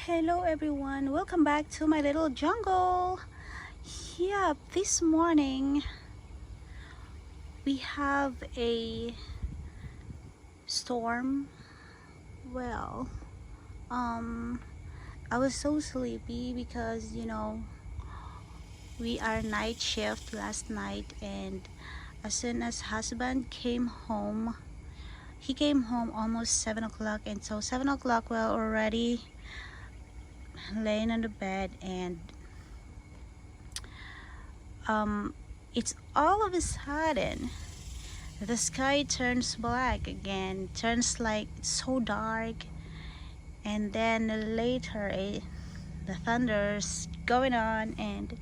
Hello everyone, welcome back to my little jungle. Yeah, this morning we have a storm. Well, I was so sleepy because we are night shift last night, and as soon as husband came home, he came home almost 7 o'clock, and so 7 o'clock we're already laying on the bed, and it's all of a sudden the sky turns black again, turns like so dark, and then later the thunder's going on, and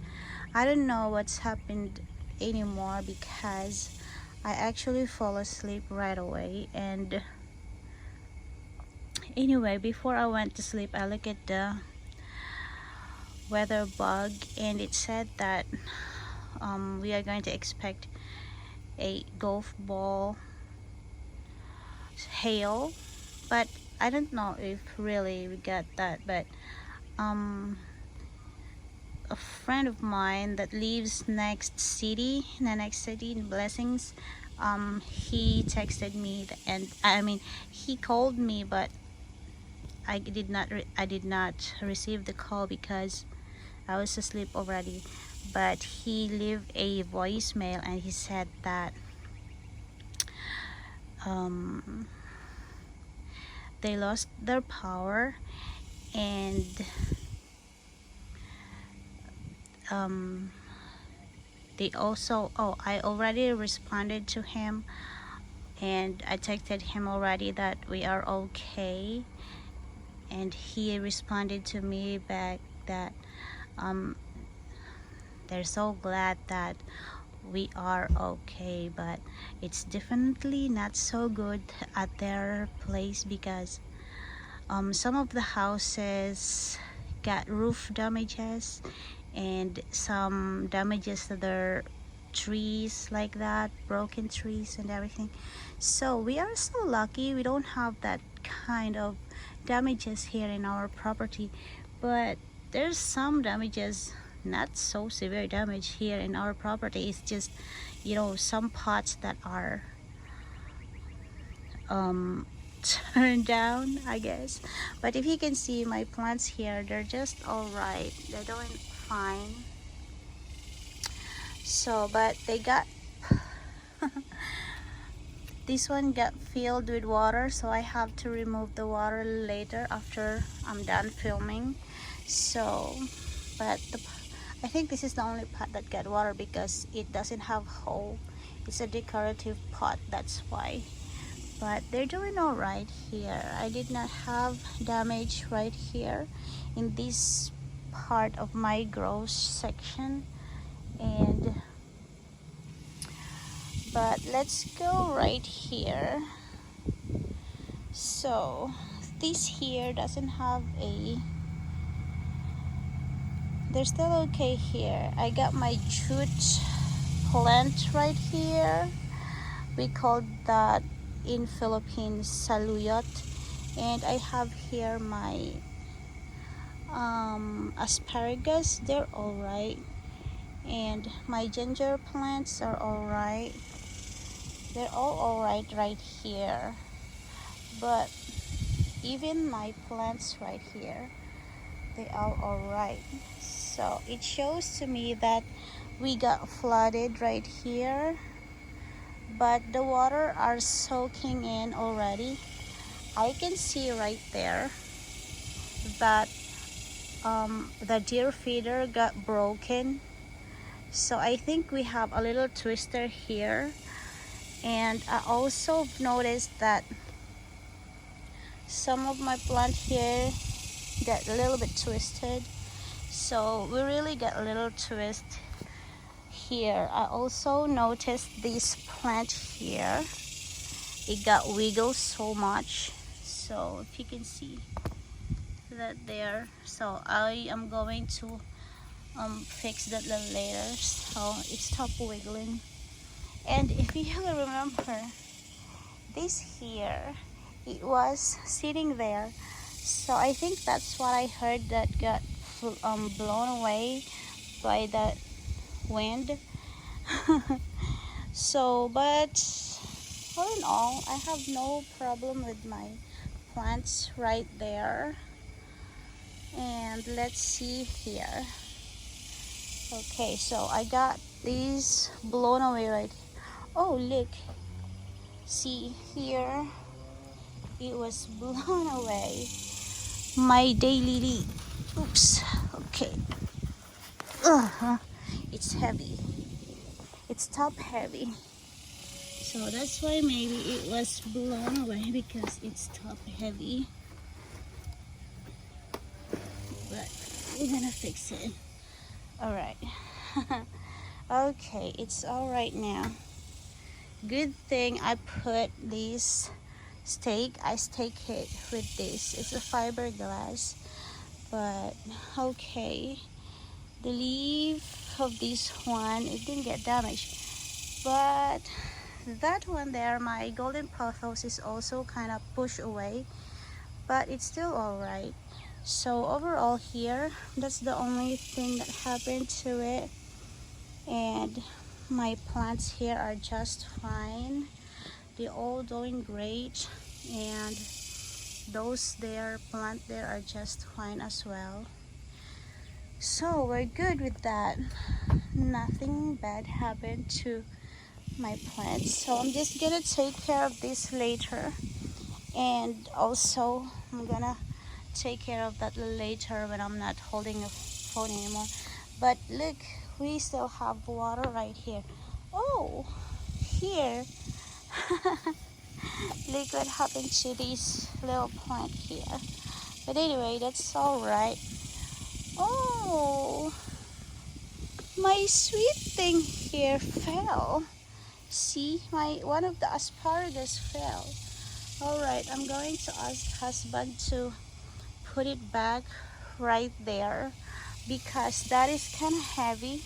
I don't know what's happened anymore because I actually fall asleep right away. And anyway, before I went to sleep, I looked at the weather bug, and it said that we are going to expect a golf ball hail, but I don't know if really we got that. But a friend of mine that lives next city in Blessings, he texted me, and he called me, but I did not receive the call because I was asleep already. But he left a voicemail, and he said that they lost their power, and they also, I already responded to him, and I texted him already that we are okay, and he responded to me back that they're so glad that we are okay, but it's definitely not so good at their place because some of the houses got roof damages and some damages to their trees, like that, broken trees and everything. So we are so lucky we don't have that kind of damages here in our property, but there's some damages, not so severe damage here in our property. It's just some pots that are turned down, I guess. But if you can see my plants here, they're just all right, they're doing fine. So but they got this one got filled with water, so I have to remove the water later after I'm done filming. So but I think this is the only pot that got water because it doesn't have hole. It's a decorative pot, that's why. But they're doing all right here. I did not have damage right here in this part of my grow section. And but let's go right here. So this here doesn't have a, they're still okay here. I got my jute plant right here. We called that in Philippines saluyot. And I have here my asparagus, they're all right. And my ginger plants are all right. They're all right right here. But even my plants right here, they are all right. So it shows to me that we got flooded right here, but the water are soaking in already. I can see right there that the deer feeder got broken, so I think we have a little twister here. And I also noticed that some of my plant here got a little bit twisted, so we really got a little twist here. I also noticed this plant here, it got wiggled so much, so if you can see that there. So I am going to fix that later, so it stopped wiggling. And if you remember, this here, it was sitting there So I think that's what I heard that got blown away by that wind. So, but all in all, I have no problem with my plants right there. And let's see here. Okay, so I got these blown away right. Oh, look. See here, it was blown away. My daily. Oops. Okay. Ugh, it's heavy. It's top heavy. So that's why maybe it was blown away because it's top heavy. But we're gonna fix it. Alright. Okay, it's alright now. Good thing I put this stake. I stake it with this. It's a fiberglass. But okay. The leaf of this one, it didn't get damaged. But that one there, my golden pothos, is also kind of pushed away, but it's still all right. So overall here, that's the only thing that happened to it, and my plants here are just fine. They're all doing great, and those there plant there are just fine as well. So we're good with that. Nothing bad happened to my plants, so I'm just gonna take care of this later, and also I'm gonna take care of that later when I'm not holding a phone anymore. But look, we still have water right here. Oh, here. Look what happened to this little plant here. But anyway, that's all right. Oh, my sweet thing here fell. See, my one of the asparagus fell. All right, I'm going to ask husband to put it back right there because that is kind of heavy.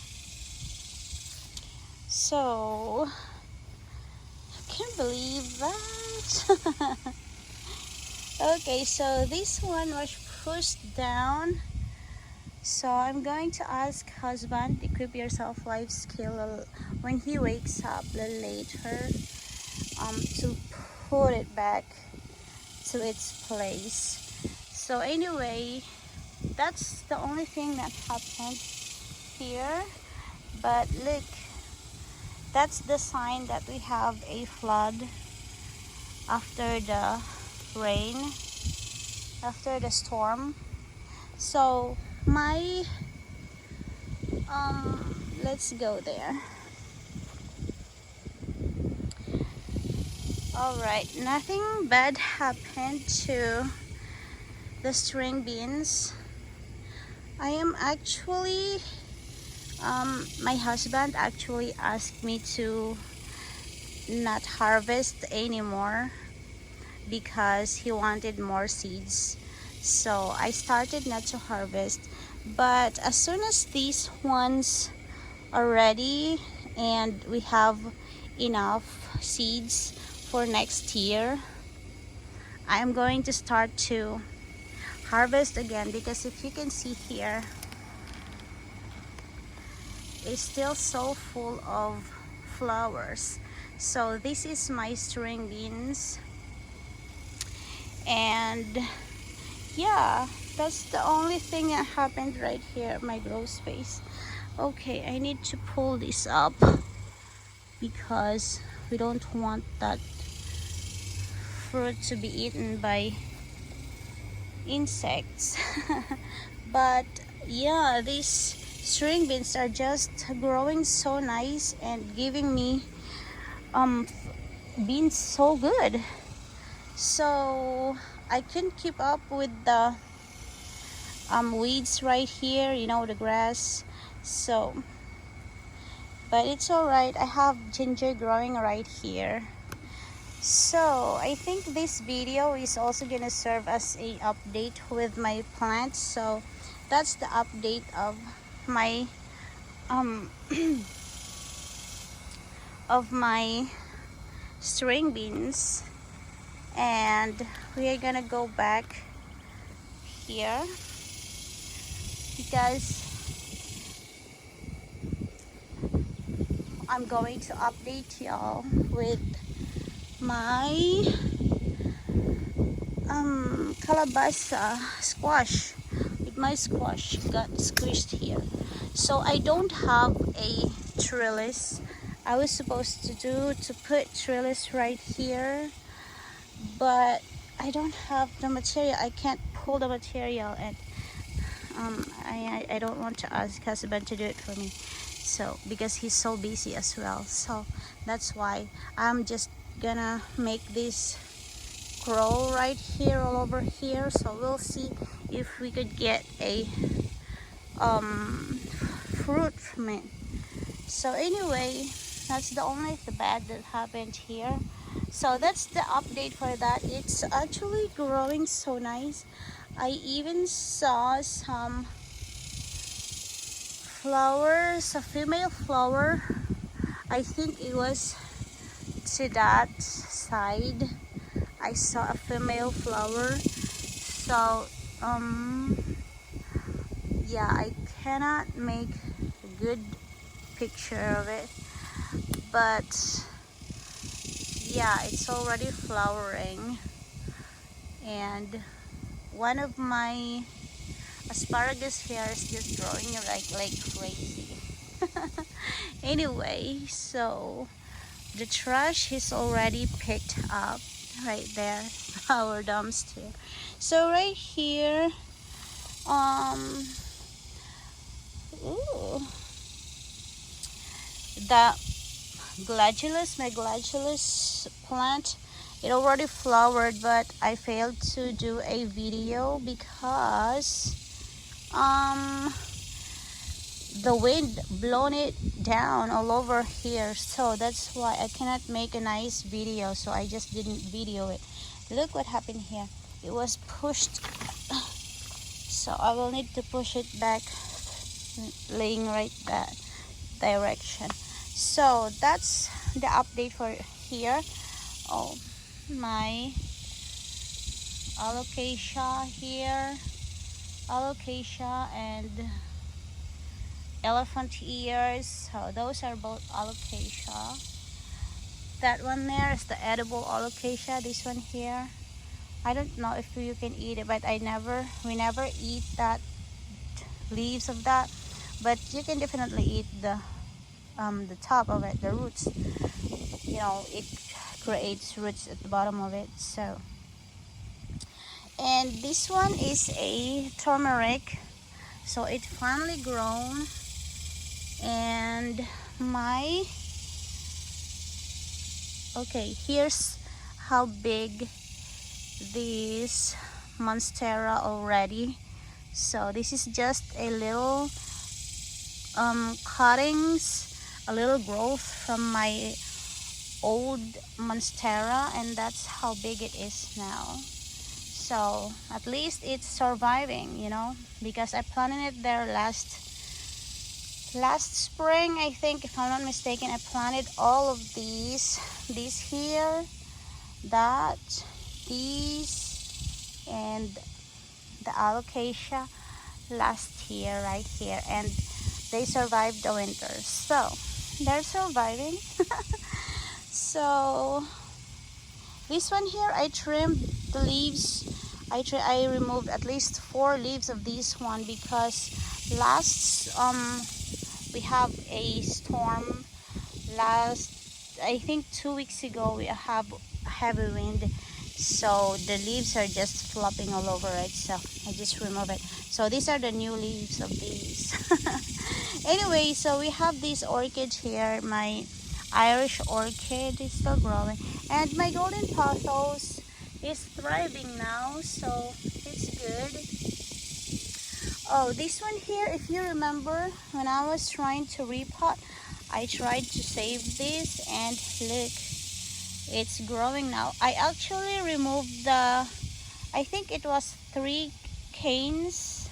So I can't believe that. Okay, so this one was pushed down. So I'm going to ask husband, equip yourself life skill when he wakes up later, to put it back to its place. So anyway, that's the only thing that happened here. But look, that's the sign that we have a flood after the rain, after the storm. So my let's go there. All right, nothing bad happened to the string beans. I am actually my husband actually asked me to not harvest anymore because he wanted more seeds. So I started not to harvest, but as soon as these ones are ready and we have enough seeds for next year, I am going to start to harvest again, because if you can see here, it's still so full of flowers. So this is my string beans, and yeah, that's the only thing that happened right here at my grow space. Okay, I need to pull this up because we don't want that fruit to be eaten by insects. But yeah, these string beans are just growing so nice and giving me beans so good. So I couldn't keep up with the weeds right here, you know, the grass. So but it's all right, I have ginger growing right here. So I think this video is also gonna serve as a update with my plants. So that's the update of my of my string beans, and we are gonna go back here because I'm going to update y'all with my calabasa squash. With my squash got squished here, so I don't have a trellis. I was supposed to put trellis right here, but I don't have the material. I can't pull the material, and I don't want to ask husband to do it for me, so because he's so busy as well. So that's why I'm just gonna make this grow right here, all over here. So we'll see if we could get a fruit from it. So anyway, that's the only bad that happened here. So that's the update for that. It's actually growing so nice. I even saw some flowers, a female flower. I think it was to that side. I saw a female flower. So yeah, I cannot make a good picture of it, but yeah, it's already flowering. And one of my asparagus here is just growing like crazy. Anyway, so the trash is already picked up right there, our dumpster. So right here, ooh, the my gladulus plant, it already flowered, but I failed to do a video because the wind blown it down all over here, so that's why I cannot make a nice video. So I just didn't video it. Look what happened here. It was pushed, so I will need to push it back, laying right that direction. So that's the update for here. Oh, my alocasia here, alocasia and elephant ears. So those are both alocasia. That one there is the edible alocasia. This one here, I don't know if you can eat it, but we never eat that leaves of that, but you can definitely eat the top of it, the roots. You know, it creates roots at the bottom of it. So, and this one is a turmeric, so it finally grown. And okay, here's how big this monstera already. So this is just a little cuttings, a little growth from my old monstera, and that's how big it is now. So at least it's surviving, you know, because I planted it there last spring, I think, if I'm not mistaken. I planted all of these here, these, and the alocasia last year right here, and they survived the winter, so they're surviving. So this one here, I trimmed the leaves. I removed at least 4 leaves of this one because we have a storm I think 2 weeks ago. We have heavy wind, so the leaves are just flopping all over it, so I just remove it. So these are the new leaves of these. Anyway, so we have this orchid here. My Irish orchid is still growing, and my golden pothos is thriving now, so it's good. Oh, this one here, if you remember, when I was trying to repot, I tried to save this, and look, it's growing now. I actually removed I think it was 3 canes.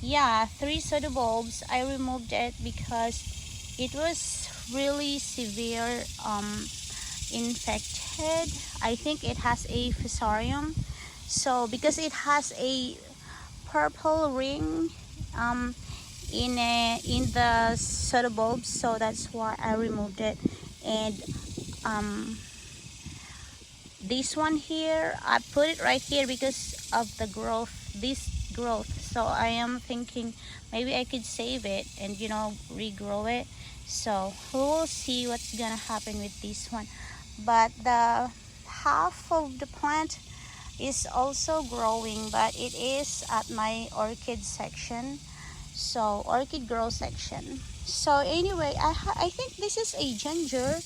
Yeah, 3 soda bulbs. I removed it because it was really severe infected. I think it has a fusarium. So because it has a purple ring in the soda bulb, so that's why I removed it. And this one here, I put it right here because of the growth, this growth. So I am thinking maybe I could save it and, you know, regrow it. So we will see what's gonna happen with this one. But the half of the plant is also growing, but it is at my orchid section, so orchid grow section. So anyway, I think this is a ginger.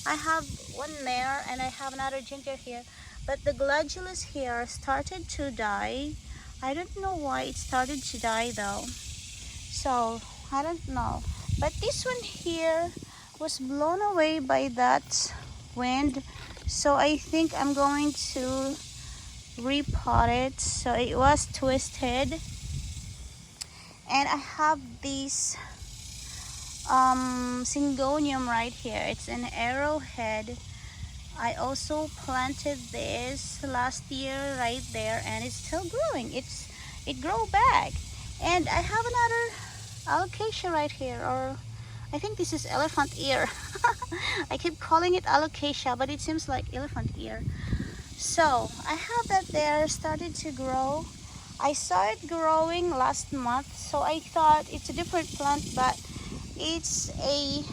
I have one there and I have another ginger here, but the gladiolus here started to die. I don't know why it started to die though, so I don't know. But this one here was blown away by that wind, so I think I'm going to repot it. So it was twisted, and I have this syngonium right here. It's an arrowhead. I also planted this last year right there, and it's still growing. It grew back. And I have another alocasia right here, or I think this is elephant ear. I keep calling it alocasia, but it seems like elephant ear. So I have that there, started to grow. I saw it growing last month, so I thought it's a different plant, but it's a,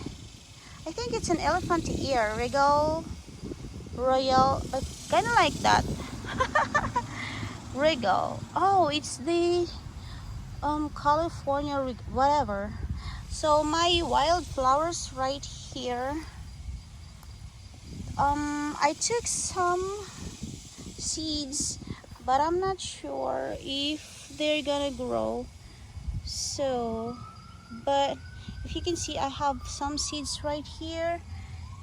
I think it's an elephant ear, regal, royal, kind of like that. Regal. Oh, it's the California, whatever. So my wildflowers right here, I took some seeds, but I'm not sure if they're gonna grow. So, but if you can see, I have some seeds right here.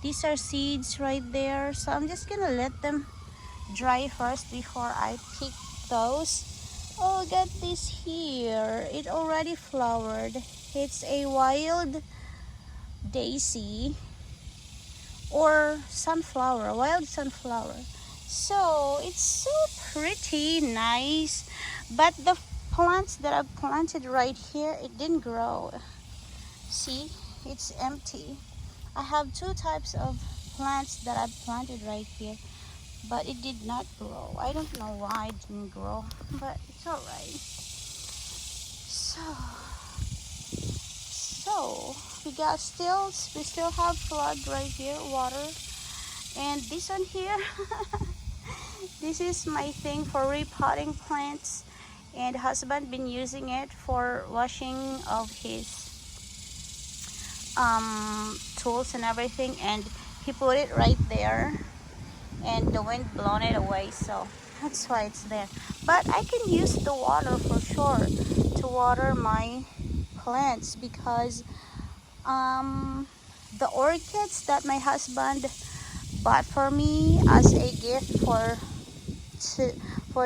These are seeds right there, so I'm just gonna let them dry first before I pick those. Oh, get this here, it already flowered. It's a wild daisy or sunflower, wild sunflower. So it's so pretty nice, but the plants that I've planted right here, it didn't grow. See, it's empty. I have two types of plants that I've planted right here, but it did not grow. I don't know why it didn't grow, but it's all right. So we still have flood right here, water. And this one here, this is my thing for repotting plants, and husband been using it for washing of his tools and everything, and he put it right there and the wind blown it away, so that's why it's there. But I can use the water for sure to water my plants, because the orchids that my husband bought for me as a gift for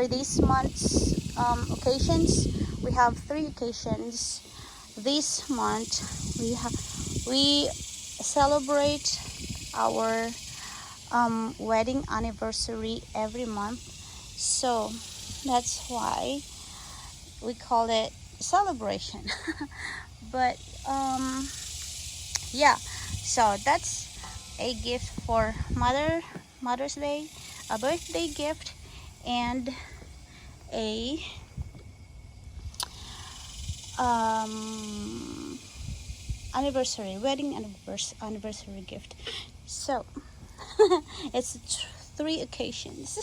this month's occasions. We have 3 occasions this month. We celebrate our wedding anniversary every month, so that's why we call it celebration. But yeah, so that's a gift for Mother's Day, a birthday gift, and a wedding anniversary gift. So it's 3 occasions.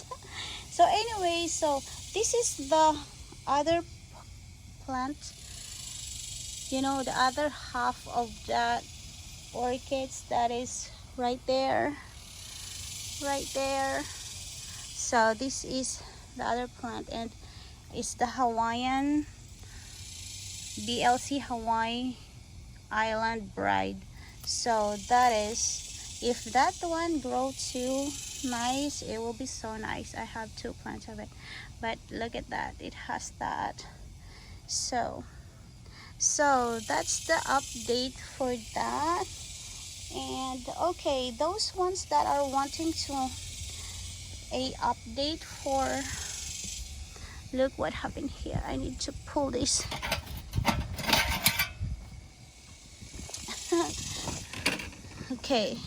So anyway, so this is the other plant, you know, the other half of that orchids that is right there. So this is the other plant, and it's the Hawaiian BLC Hawaii Island Bride. So that is, if that one grow too nice, it will be so nice. I have 2 plants of it, but look at that, it has that. So that's the update for that. And okay, those ones that are wanting to a update for Look what happened here. I need to pull this. Okay,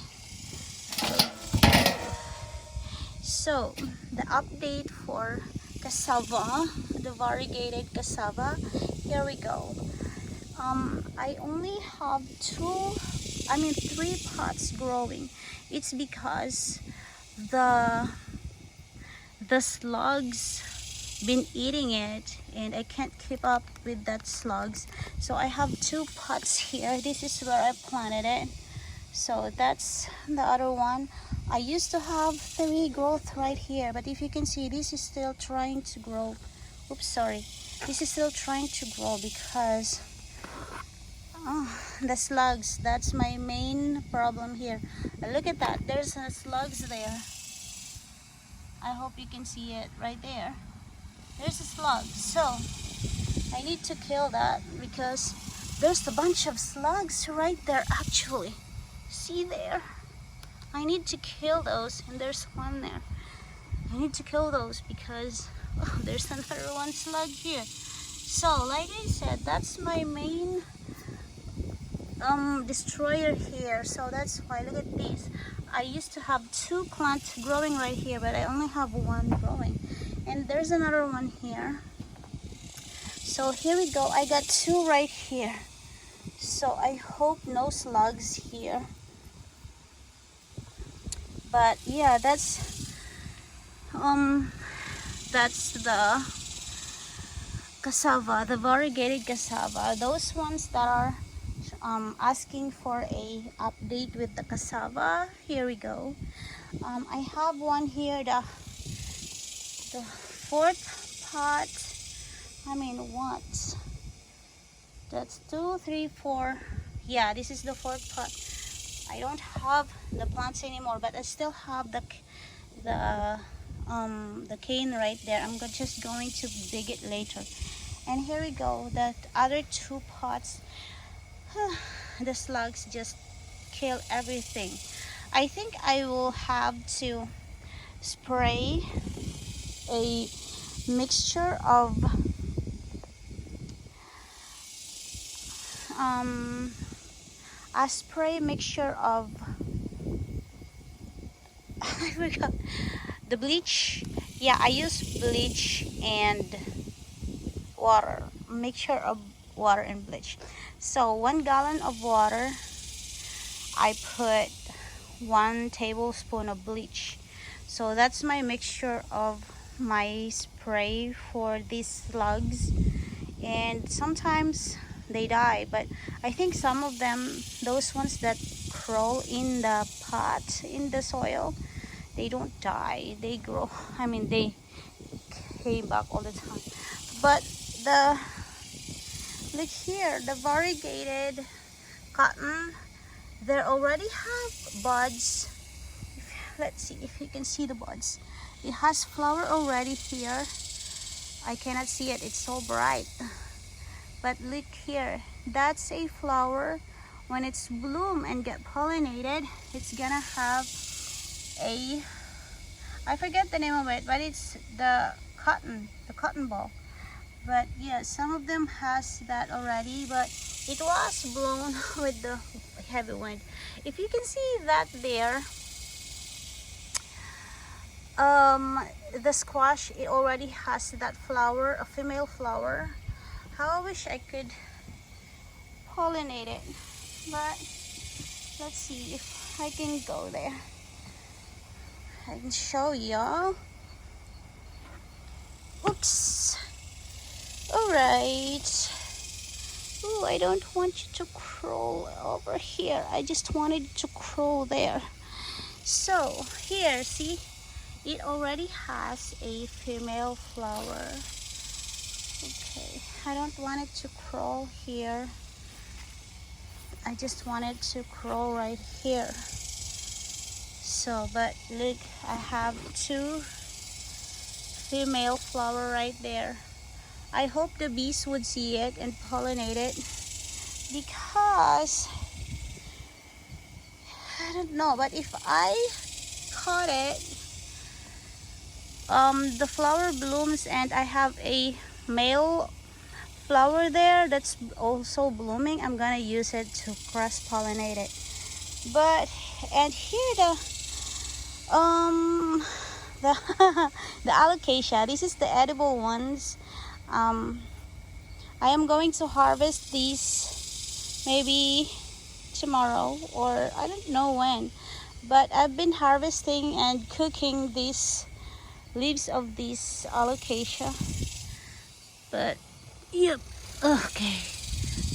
so the update for cassava, the variegated cassava, here we go. I only have three pots growing. It's because the slugs been eating it and I can't keep up with that slugs, so I have 2 pots here. This is where I planted it, so that's the other one. I used to have 3 growth right here, but if you can see, this is still trying to grow. Oops, sorry. This is still trying to grow because the slugs, that's my main problem here. Look at that, there's slugs there. I hope you can see it right there. There's a slug, so I need to kill that because there's a bunch of slugs right there actually. See there? I need to kill those, and there's one there. I need to kill those because there's another one slug here. So like I said, that's my main destroyer here, so that's why. Look at this. I used to have 2 plants growing right here, but I only have 1 growing, and there's another one here. So here we go, I got 2 right here, so I hope no slugs here. But yeah, that's the cassava, the variegated cassava. Those ones that are asking for a update with the cassava, here we go. I have one here, the 4th pot. I mean, what? That's 2, 3, 4. Yeah, this is the 4th pot. I don't have the plants anymore, but I still have the cane right there. I'm just going to dig it later. And here we go, that other 2 pots. The slugs just kill everything. I think I will have to spray a mixture of I forgot the bleach. Yeah, I use bleach and water, mixture of water and bleach. So 1 gallon of water, I put 1 tablespoon of bleach. So that's my mixture of my spray for these slugs. And sometimes they die, but I think some of them, those ones that crawl in the pot, in the soil, they don't die, they grow. I mean, they came back all the time. But look here, the variegated cotton, they already have buds. Let's see if you can see the buds. It has flower already here. I cannot see it, it's so bright. But look here, that's a flower. When it's bloom and get pollinated, it's gonna have a, I forget the name of it, but it's the cotton ball. But yeah, some of them has that already, but it was blown with the heavy wind. If you can see that there, the squash, it already has that flower, a female flower. How I wish I could pollinate it, but let's see if I can go there. I can show y'all. Oops. Alright. Oh, I don't want you to crawl over here. I just wanted to crawl there. So here, see, it already has a female flower. Okay, I don't want it to crawl here. I just want it to crawl right here. So, but look, I have 2 female flower right there. I hope the bees would see it and pollinate it, because I don't know, but if I caught it, the flower blooms, and I have a male flower there that's also blooming. I'm gonna use it to cross-pollinate it. But and here um the the alocasia, this is the edible ones. I am going to harvest these maybe tomorrow, or I don't know when, but I've been harvesting and cooking these leaves of this alocasia. But yep, okay,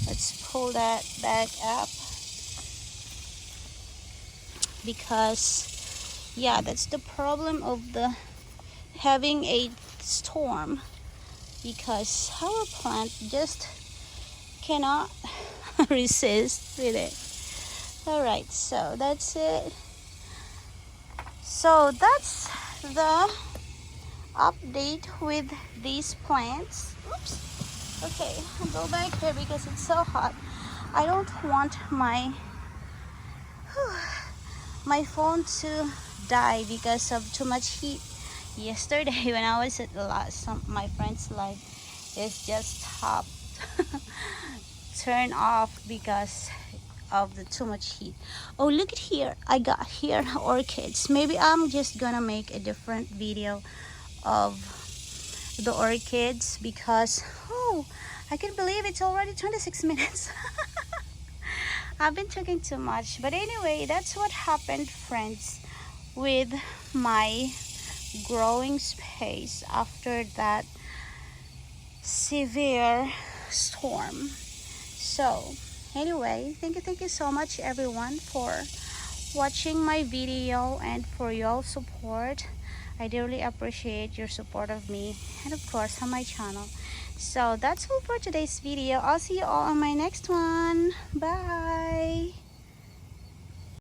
let's pull that back up, because yeah, that's the problem of the having a storm, because our plant just cannot resist with it. All right, so that's it. So that's the update with these plants. Oops. Okay, I'll go back here because it's so hot. I don't want my my phone to die because of too much heat. Yesterday when I was at the last, my friend's light is just stopped turn off because of the too much heat. Oh, look at here, I got here orchids. Maybe I'm just gonna make a different video of the orchids, because oh, I can't believe it's already 26 minutes. I've been talking too much, but anyway, that's what happened, friends, with my growing space after that severe storm. So anyway, thank you so much everyone for watching my video and for your support. I dearly appreciate your support of me and of course on my channel. So that's all for today's video. I'll see you all on my next one. Bye.